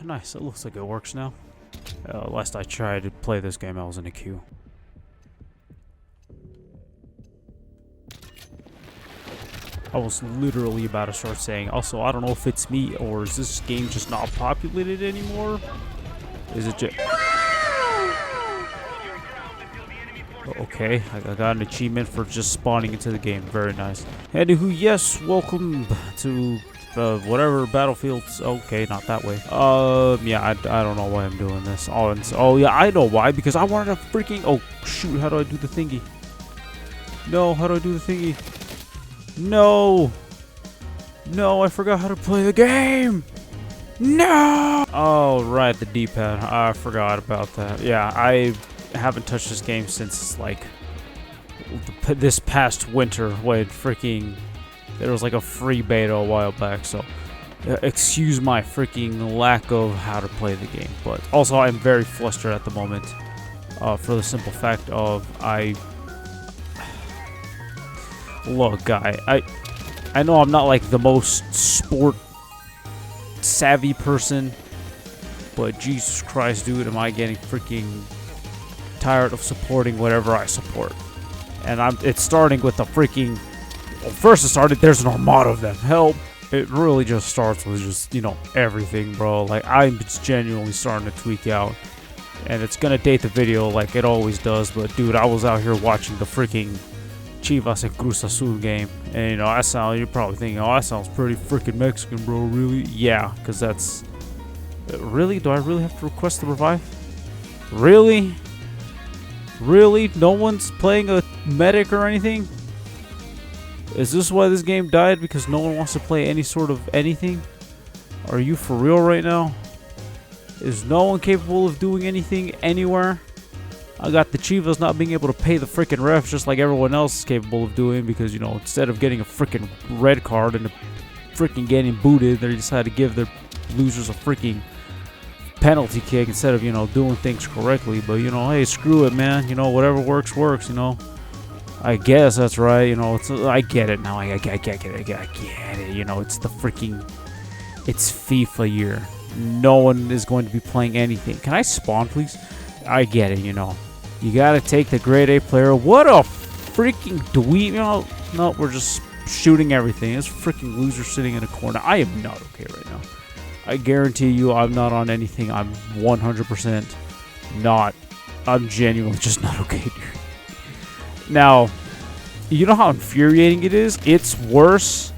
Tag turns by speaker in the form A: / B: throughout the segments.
A: Nice, it looks like it works now. Last I tried to play this game, I was in a queue. I was literally about to start saying, also, I don't know if it's me, or is this game just not populated anymore? Is it just... Okay, I got an achievement for just spawning into the game. Very nice. Anywho, yes, welcome to whatever battlefields. Okay, not that way. Yeah, I don't know why I'm doing this. Oh, yeah, I know why. Because I wanted to freaking... Oh, shoot, how do I do the thingy? No, how do I do the thingy? No! No, I forgot how to play the game! No! Oh, right, the D-pad. I forgot about that. Yeah, I haven't touched this game since, like, this past winter when freaking... There was, like, a free beta a while back, so... excuse my freaking lack of how to play the game. But also, I'm very flustered at the moment. For the simple fact of, Look, guy, I know I'm not, like, the most sport-savvy person, but Jesus Christ, dude, am I getting freaking tired of supporting whatever I support. And it's starting with the freaking... Well, first it started, there's an armada of them. Help! It really just starts with just, you know, everything, bro. Like, I'm just genuinely starting to tweak out. And it's gonna date the video like it always does, but, dude, I was out here watching the freaking Chivas and Cruz Azul game, and you know, you're probably thinking, oh, that sounds pretty freaking Mexican, bro. Really? Yeah, because that's... Really? Do I really have to request the revive? Really? Really? No one's playing a medic or anything? Is this why this game died? Because no one wants to play any sort of anything? Are you for real right now? Is no one capable of doing anything anywhere? I got the Chivas not being able to pay the freaking refs just like everyone else is capable of doing because, you know, instead of getting a freaking red card and freaking getting booted, they decided to give their losers a freaking penalty kick instead of, you know, doing things correctly. But, you know, hey, screw it, man. You know, whatever works, works, you know. I guess that's right, you know. I get it now. I get it. You know, it's the freaking... It's FIFA year. No one is going to be playing anything. Can I spawn, please? I get it, you know. You gotta take the grade A player. What a freaking dweeb. You know, no, we're just shooting everything. This freaking loser sitting in a corner. I am not okay right now. I guarantee you I'm not on anything. I'm 100% not. I'm genuinely just not okay, dude. Now, you know how infuriating it is? It's worse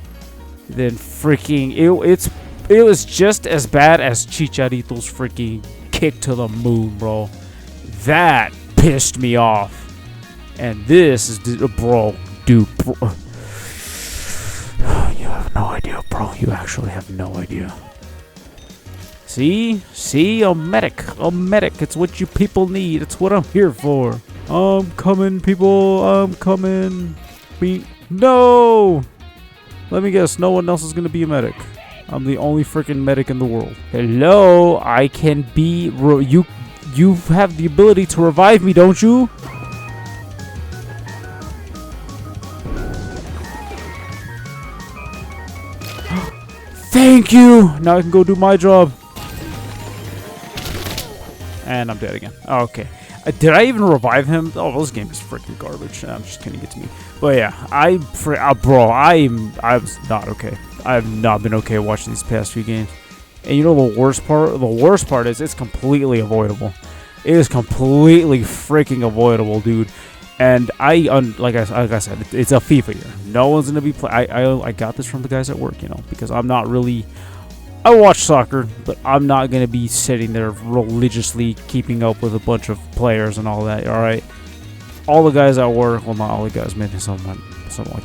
A: than freaking... It was just as bad as Chicharito's freaking kick to the moon, bro. That pissed me off. And this is... Bro, dude, bro. You have no idea, bro. You actually have no idea. See? See? A medic. A medic. It's what you people need. It's what I'm here for. I'm coming, people. I'm coming. No! Let me guess. No one else is going to be a medic. I'm the only freaking medic in the world. Hello? I can be... You have the ability to revive me, don't you? Thank you! Now I can go do my job. And I'm dead again. Okay. Did I even revive him? Oh, this game is freaking garbage. I'm just kidding, it's me. But yeah, bro, I was not okay. I have not been okay watching these past few games. And you know the worst part? The worst part is it's completely avoidable. It is completely freaking avoidable, dude. And like I said, it's a FIFA year. No one's gonna be I got this from the guys at work, you know, because I'm not really... I watch soccer, but I'm not going to be sitting there religiously keeping up with a bunch of players and all that, alright? All the guys at work, well, not all the guys, maybe some like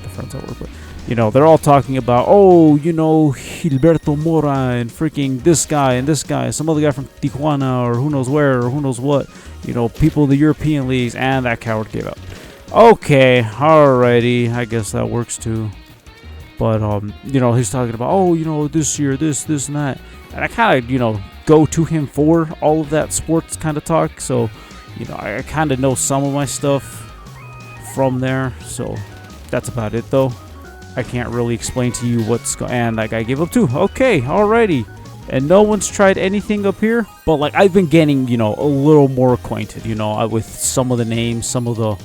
A: the friends at work, but, you know, they're all talking about, oh, you know, Gilberto Mora and freaking this guy and this guy, some other guy from Tijuana or who knows where or who knows what, you know, people in the European leagues, and that coward gave up. Okay, alrighty, I guess that works too. But, you know, he's talking about, oh, you know, this year, this, and that. And I kind of, you know, go to him for all of that sports kind of talk. So, you know, I kind of know some of my stuff from there. So, that's about it, though. I can't really explain to you what's going on. And that guy gave up, too. Okay, alrighty. and no one's tried anything up here. But like I've been getting, you know, a little more acquainted, you know, with some of the names, some of the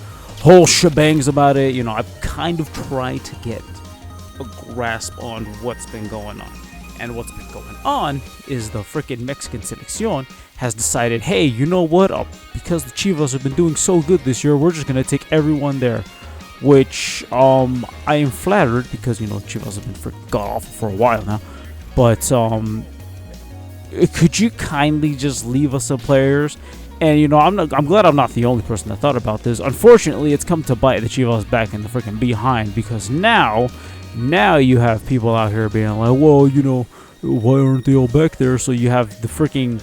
A: whole shebangs about it. You know, I've kind of tried to get a grasp on what's been going on. And what's been going on is the freaking Mexican selección has decided, hey, you know what? Because the Chivas have been doing so good this year, we're just gonna take everyone there. Which I am flattered because, you know, Chivas have been freaking god awful for a while now. But could you kindly just leave us some players? And you know, I'm glad I'm not the only person that thought about this. Unfortunately, it's come to bite the Chivas back in the freaking behind, because now you have people out here being like, well, you know, why aren't they all back there? So you have the freaking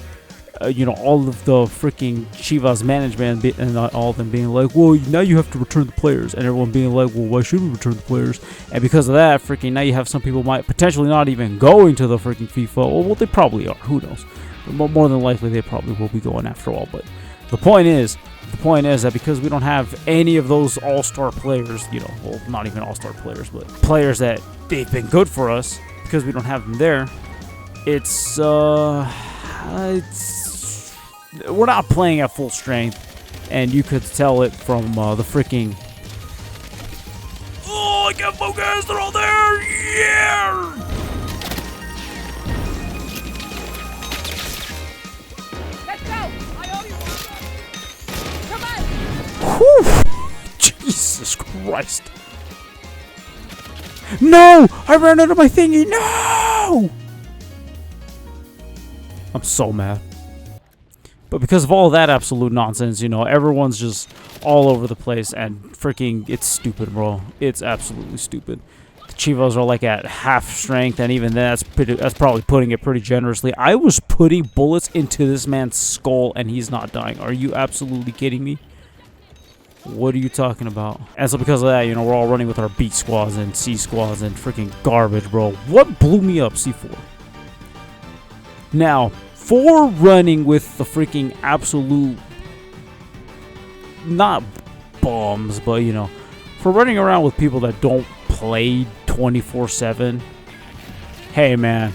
A: you know, all of the freaking Chivas management and all of them being like, well, now you have to return the players, and everyone being like, well, why should we return the players? And because of that, freaking now you have some people might potentially not even going to the freaking FIFA. Well, they probably are. Who knows? More than likely, they probably will be going after all. But the point is that because we don't have any of those all-star players, you know, well, not even all-star players, but players that they've been good for us, because we don't have them there, it's we're not playing at full strength, and you could tell it from the freaking. Oh, I got focus! They're all there! Yeah!
B: Let's go! I owe you one. Come on!
A: Whew! Jesus Christ! No! I ran out of my thingy! No! I'm so mad. But because of all that absolute nonsense, you know, everyone's just all over the place, and freaking, it's stupid, bro. It's absolutely stupid. The Chivas are like at half strength, and even that's probably putting it pretty generously. I was putting bullets into this man's skull, and he's not dying. Are you absolutely kidding me? What are you talking about? And so because of that, you know, we're all running with our B squads and C squads and freaking garbage, bro. What blew me up, C4? Now, for running with the freaking absolute, not bums, but, you know, for running around with people that don't play 24/7, hey, man,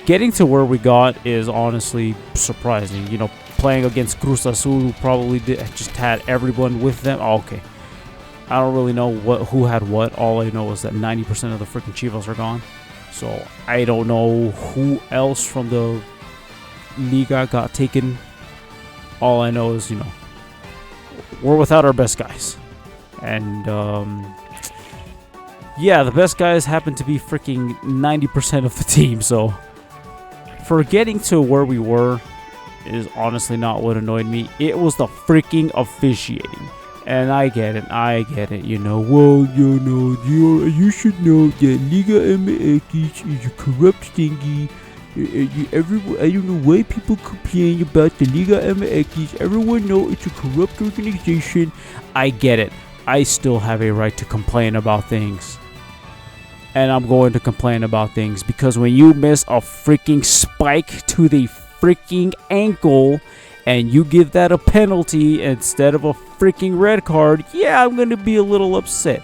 A: getting to where we got is honestly surprising. You know, playing against Cruz Azul, who probably just had everyone with them. Oh, okay. I don't really know who had what. All I know is that 90% of the freaking Chivas are gone. So I don't know who else from the Liga got taken. All I know is, you know, we're without our best guys. And, yeah, the best guys happen to be freaking 90% of the team. So, for getting to where we were is honestly not what annoyed me. It was the freaking officiating. And I get it, you know. Well, you know, you should know that Liga MX is a corrupt thingy. I don't know why people complain about the Liga MX. Everyone knows it's a corrupt organization. I get it. I still have a right to complain about things. And I'm going to complain about things, because when you miss a freaking spike to the freaking ankle and you give that a penalty instead of a freaking red card, yeah, I'm going to be a little upset.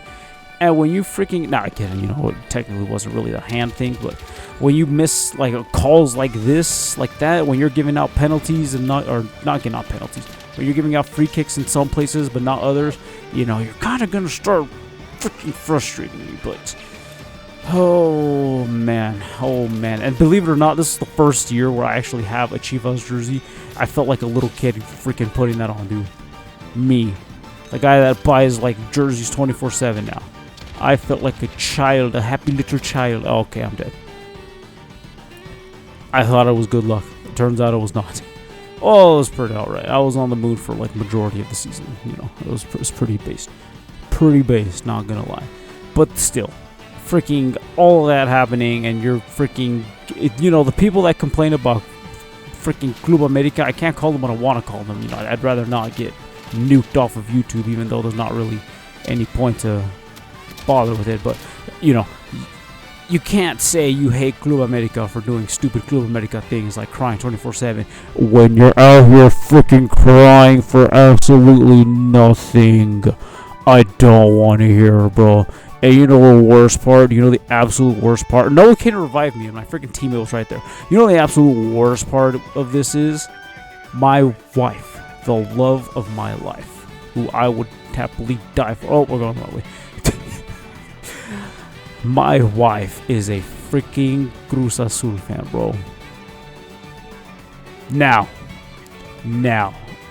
A: And when you freaking, nah, kidding, you know, it technically wasn't really the hand thing, but when you miss like calls like this, like that, when you're giving out penalties and not giving out penalties, when you're giving out free kicks in some places but not others, you know, you're kind of gonna start freaking frustrating me. But oh man, and believe it or not, this is the first year where I actually have a Chivas jersey. I felt like a little kid freaking putting that on, dude. Me, the guy that buys like jerseys 24/7 now. I felt like a child, a happy little child. Oh, okay, I'm dead. I thought it was good luck. It turns out it was not. Oh, it was pretty alright. I was on the mood for like majority of the season. You know, it was pretty based. Pretty based, not gonna lie. But still, freaking all of that happening, and you're freaking, you know, the people that complain about freaking Club America, I can't call them what I want to call them. You know, I'd rather not get nuked off of YouTube, even though there's not really any point to bother with it. But, you know, you can't say you hate Club America for doing stupid Club America things like crying 24/7 when you're out here freaking crying for absolutely nothing. I don't want to hear, bro. And you know the worst part? You know the absolute worst part? No one can revive me, and my freaking teammate was right there. You know the absolute worst part of this is? My wife. The love of my life. Who I would happily die for. Oh, we're going the wrong way. My wife is a freaking Cruz Azul fan, bro. Now,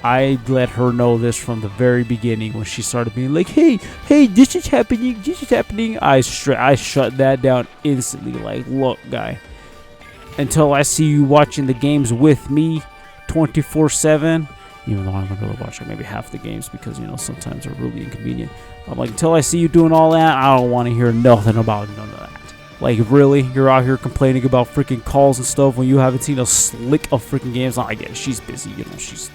A: I let her know this from the very beginning when she started being like, hey, this is happening. I shut that down instantly. Like, look, guy, until I see you watching the games with me 24/7, even though I'm not really watching maybe half the games because, you know, sometimes they're really inconvenient. I'm like, until I see you doing all that, I don't want to hear nothing about none of that. Like, really? You're out here complaining about freaking calls and stuff when you haven't seen a slick of freaking games? I get it. She's busy, you know, she's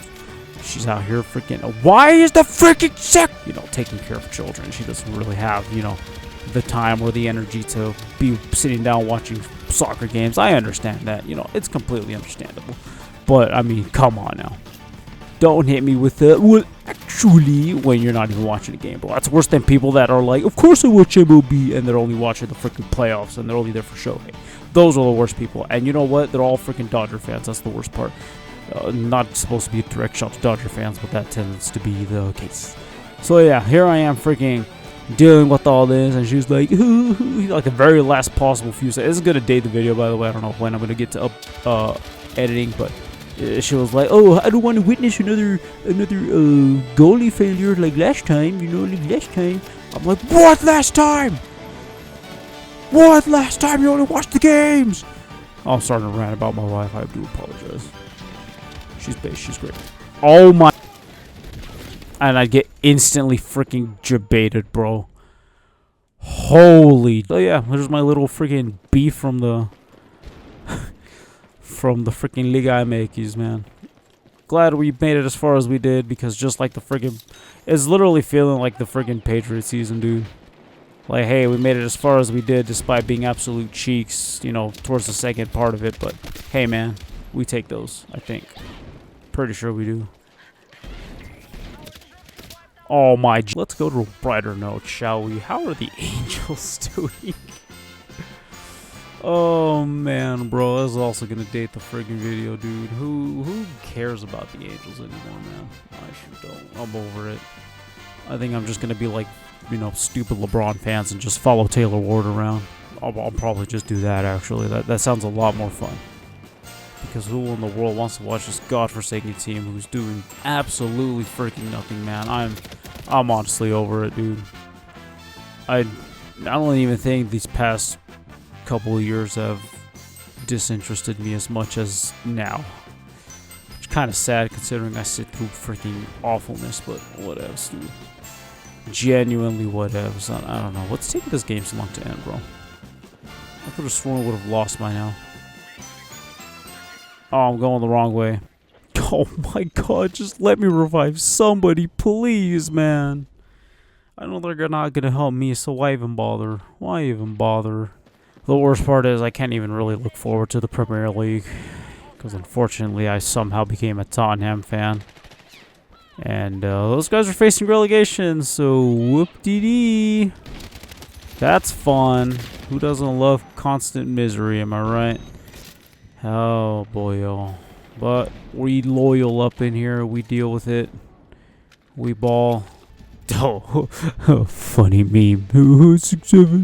A: out here freaking, why is the freaking sick, you know, taking care of children. She doesn't really have, you know, the time or the energy to be sitting down watching soccer games. I understand that, you know, it's completely understandable. But, I mean, come on now. Don't hit me with the, well, actually, when you're not even watching the game, bro. That's worse than people that are like, of course I watch MLB, and they're only watching the freaking playoffs, and they're only there for Shohei. Those are the worst people. And you know what? They're all freaking Dodger fans. That's the worst part. Not supposed to be a direct shot to Dodger fans, but that tends to be the case. So yeah, here I am freaking dealing with all this, and she was like, like the very last possible few seconds. This is gonna date the video, by the way. I don't know when I'm gonna get to editing, but she was like, oh, I don't want to witness another goalie failure like last time, you know, like last time. I'm like, what last time? What last time? You only watched the games. I'm starting to rant about my wife. I do apologize. She's base. She's great. Oh my. And I get instantly freaking debated, bro. Holy. So yeah, there's my little freaking beef from the freaking Liga MX, man. Glad we made it as far as we did, because just like the freaking, it's literally feeling like the freaking Patriot season, dude. Like, hey, we made it as far as we did despite being absolute cheeks, you know, towards the second part of it. But hey, man, we take those, I think. Pretty sure we do. Oh my. Let's go to a brighter note, shall we? How are the Angels doing? Oh man, bro, that's also gonna date the friggin' video, dude. Who cares about the Angels anymore, man? I sure don't. I'm over it. I think I'm just gonna be like, you know, stupid LeBron fans and just follow Taylor Ward around. I'll probably just do that, actually. That sounds a lot more fun. Because who in the world wants to watch this godforsaken team who's doing absolutely freaking nothing, man? I'm honestly over it, dude. I don't even think these past couple of years have disinterested me as much as now. It's kind of sad considering I sit through freaking awfulness, but whatevs, dude. Genuinely whatevs. I don't know. What's taking this game so long to end, bro? I could have sworn I would have lost by now. Oh, I'm going the wrong way. Oh my god, just let me revive somebody, please, man. I know they're not gonna help me, so why even bother? Why even bother? The worst part is I can't even really look forward to the Premier League, because unfortunately I somehow became a Tottenham fan. And those guys are facing relegation, so whoop-dee-dee. That's fun. Who doesn't love constant misery, am I right? Oh boy, y'all. But we loyal up in here. We deal with it. We ball. Oh, funny meme. 6-7.